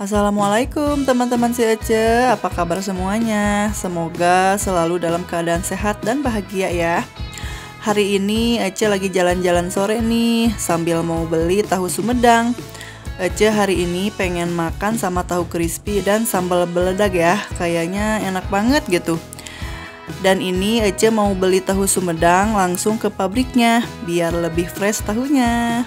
Assalamualaikum teman-teman si Ece, apa kabar semuanya? Semoga selalu dalam keadaan sehat dan bahagia ya. Hari ini Ece lagi jalan-jalan sore nih, sambil mau beli tahu Sumedang. Ece hari ini pengen makan sama tahu crispy dan sambal beledag ya, kayaknya enak banget gitu. Dan ini Ece mau beli tahu Sumedang langsung ke pabriknya, biar lebih fresh tahunya.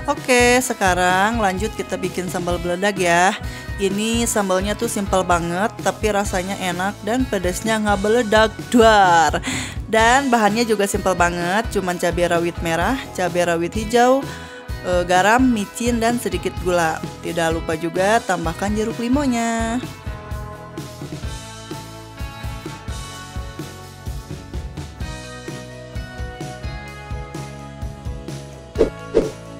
Oke, sekarang lanjut kita bikin sambal beledag ya. Ini sambalnya tuh simple banget, tapi rasanya enak dan pedasnya nggak beledag, duar. Dan bahannya juga simple banget, cuman cabai rawit merah, cabai rawit hijau, garam, micin, dan sedikit gula. Tidak lupa juga tambahkan jeruk limonya.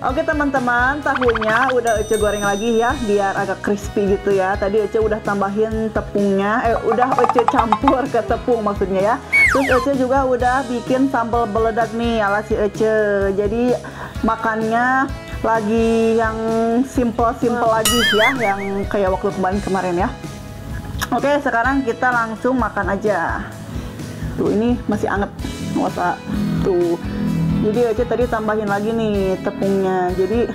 Oke teman-teman, tahunya udah Ece goreng lagi ya, biar agak crispy gitu ya. Tadi Ece udah tambahin tepungnya, udah Ece campur ke tepung maksudnya ya. Terus Ece juga udah bikin sambal beledag nih ala si Ece. Jadi makannya lagi yang simple lagi ya, yang kayak waktu kemarin ya. Oke, sekarang kita langsung makan aja. Tuh ini masih anget, nggak usah tuh. Jadi Ece tadi tambahin lagi nih tepungnya, jadi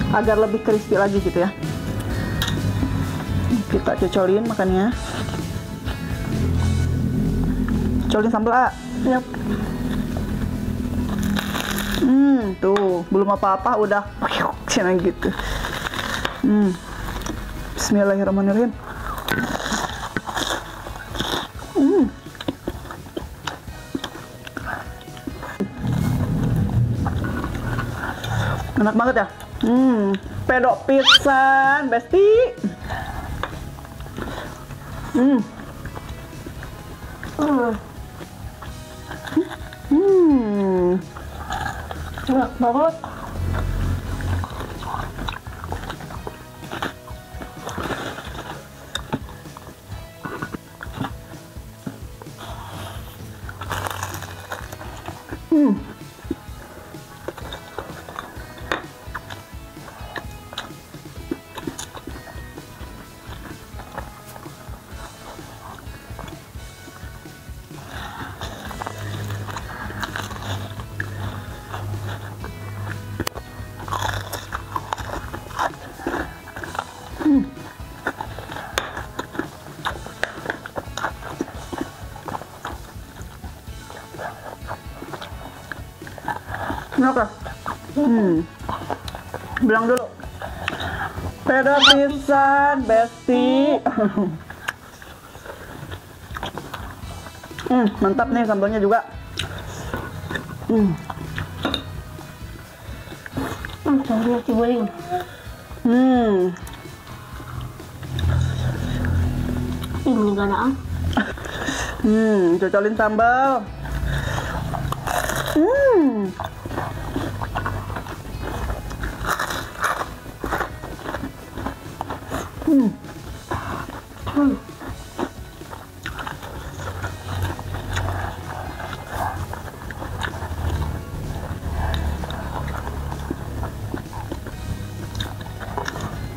agar lebih crispy lagi gitu ya. Kita cocolin makannya. Cocolin sambal A. Yap. Tuh belum apa-apa udah cina gitu. Bismillahirrahmanirrahim. Enak banget ya. Pedok pisan, besti. Enak banget. Kenapa? Bilang dulu. Pedok pisan, besti. Mantap nih sambalnya juga. Sambalnya cibuling. Ini gana. Cocolin sambal.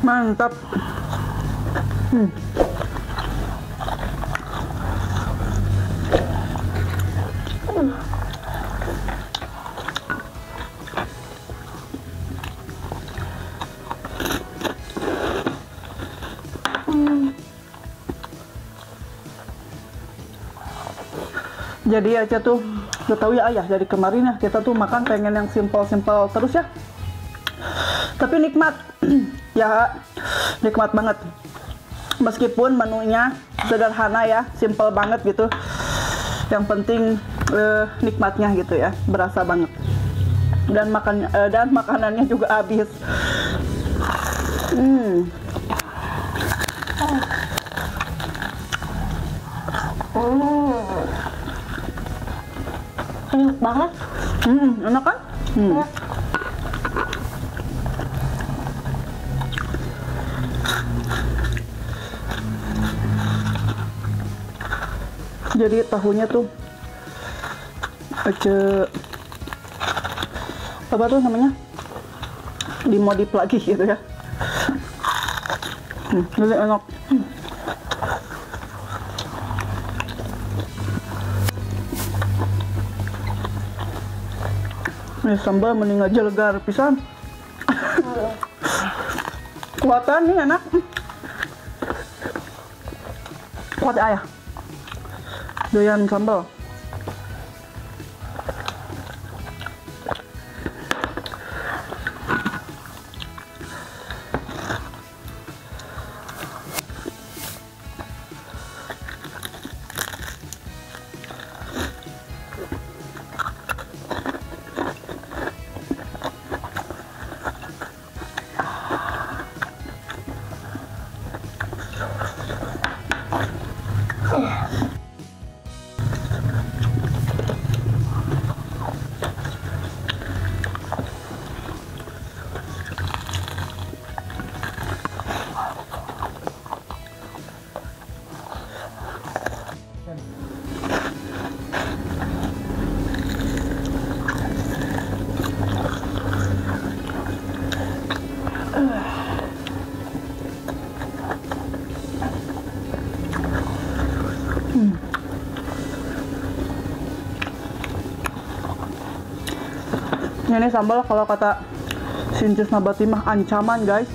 Mantap. Jadi Aca tuh Gak tahu ya ayah, dari kemarin ya kita tuh makan pengen yang simpel-simpel terus ya. Tapi nikmat, ya nikmat banget. Meskipun menunya sederhana ya, simpel banget gitu. Yang penting nikmatnya gitu ya, berasa banget. Dan makanannya juga habis. Enak banget. Enak kan? Enak. Jadi tahunya tuh apa tuh namanya, dimodif lagi gitu ya. Jadi enak. Ini sambal mending aja legar pisan. Kuatan nih enak. Kuat ayah. Doyan sambal. Ini sambal kalau kata Sincis Nabati mah ancaman guys.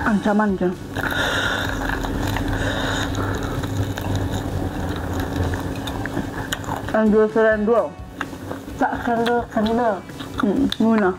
Ancaman kan. Anjur serendol. Tak kendal. Muna.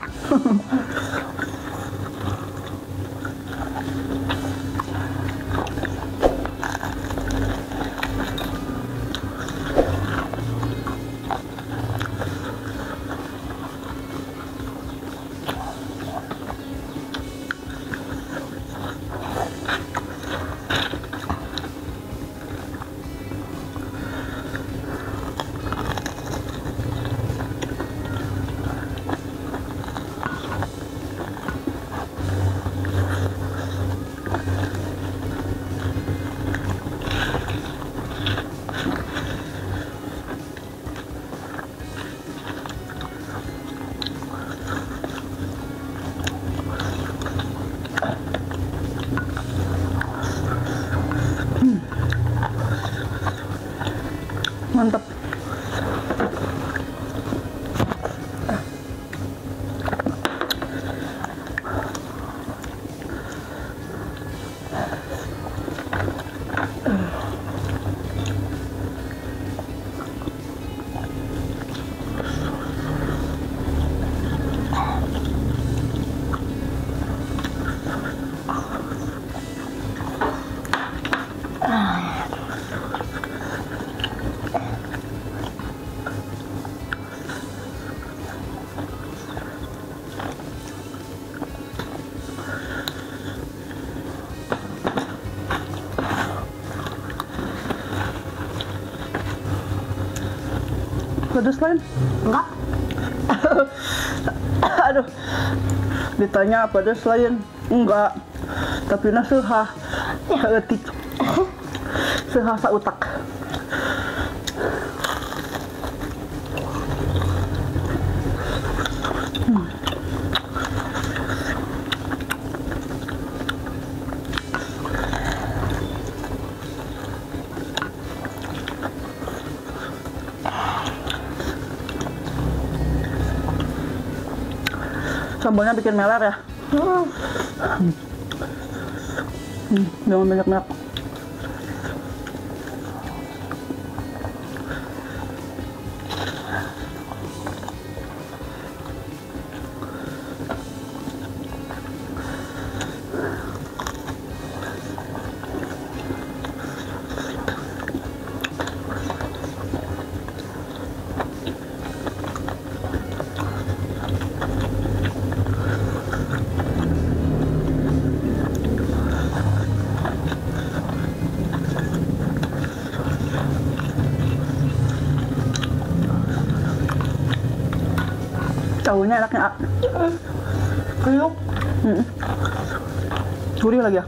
Mantap. Pedes lain? Enggak. Aduh, ditanya pedes lain? Enggak, tapi na seuhah saeutik, seuhah sautak. Sambalnya bikin meler ya. Jangan banyak-banyak. tahunya enaknya. Kriuk. Gurih lagi ya.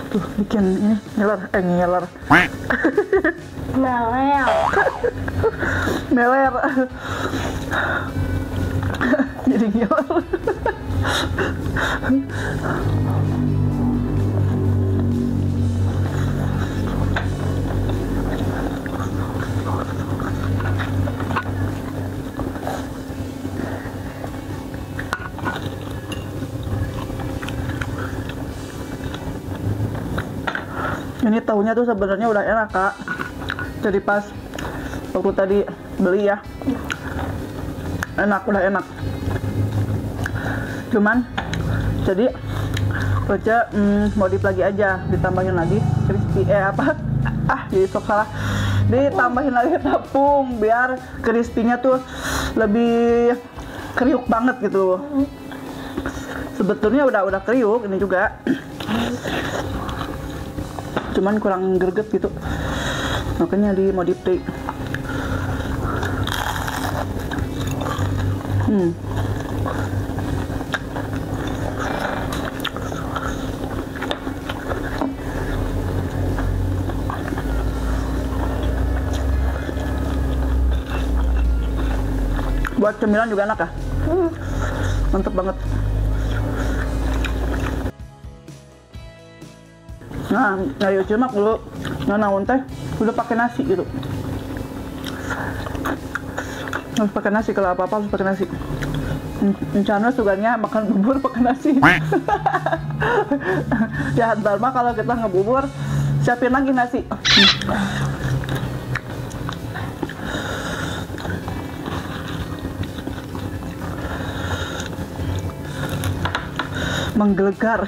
Tuh bikin ini ngiler. Melel. Meler. Jadi ngiler. Ini tahunya tuh sebenarnya udah enak, Kak. Jadi pas waktu tadi beli ya, udah enak. Cuman jadi Oce modif lagi aja, ditambahin lagi crispy jadi sok salah. Ditambahin lagi tepung biar crispy-nya tuh lebih kriuk banget gitu. Sebetulnya udah kriuk ini juga. Cuman kurang greget gitu, makanya dimodif deh. Buat cemilan juga enak ya. Mantep banget. Nah, dari Uci mah dulu naon teh udah pakai nasi gitu. Harus pakai nasi, kalau apa-apa harus pakai nasi. Rencana suganya makan bubur pakai nasi. Ya ntar mah kalau kita ngebubur siapin lagi nasi. Menggelegar.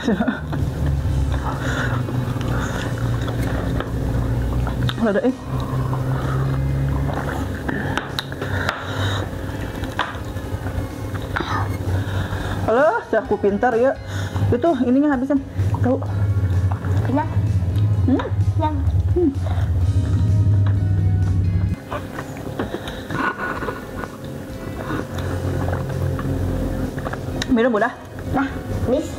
Ada Halo, aku pintar ya. Itu ininya habisan. Tahu? Kenyang. Kenyang. Minum udah? Nah, please.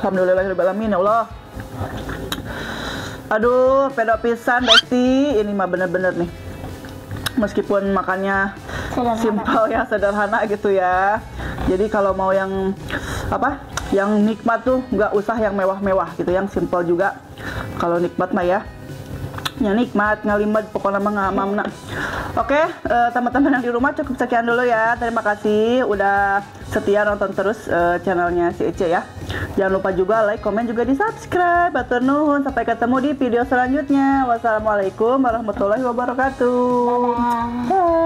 Alhamdulillahirobbilalamin, ya Allah. Aduh, pedo pisan Besti. Ini mah bener-bener nih. Meskipun makannya simpel ya, sederhana gitu ya. Jadi kalau mau yang yang nikmat tuh nggak usah yang mewah-mewah gitu, yang simpel juga. Kalau nikmat mah ya, yang nikmat ngalimat pokoknya mah ngamamna. Oke, teman-teman yang di rumah cukup sekian dulu ya. Terima kasih udah setia nonton terus channelnya si Ece ya. Jangan lupa juga like, komen, juga di subscribe. Atur nuhun, sampai ketemu di video selanjutnya. Wassalamualaikum warahmatullahi wabarakatuh. Dadah.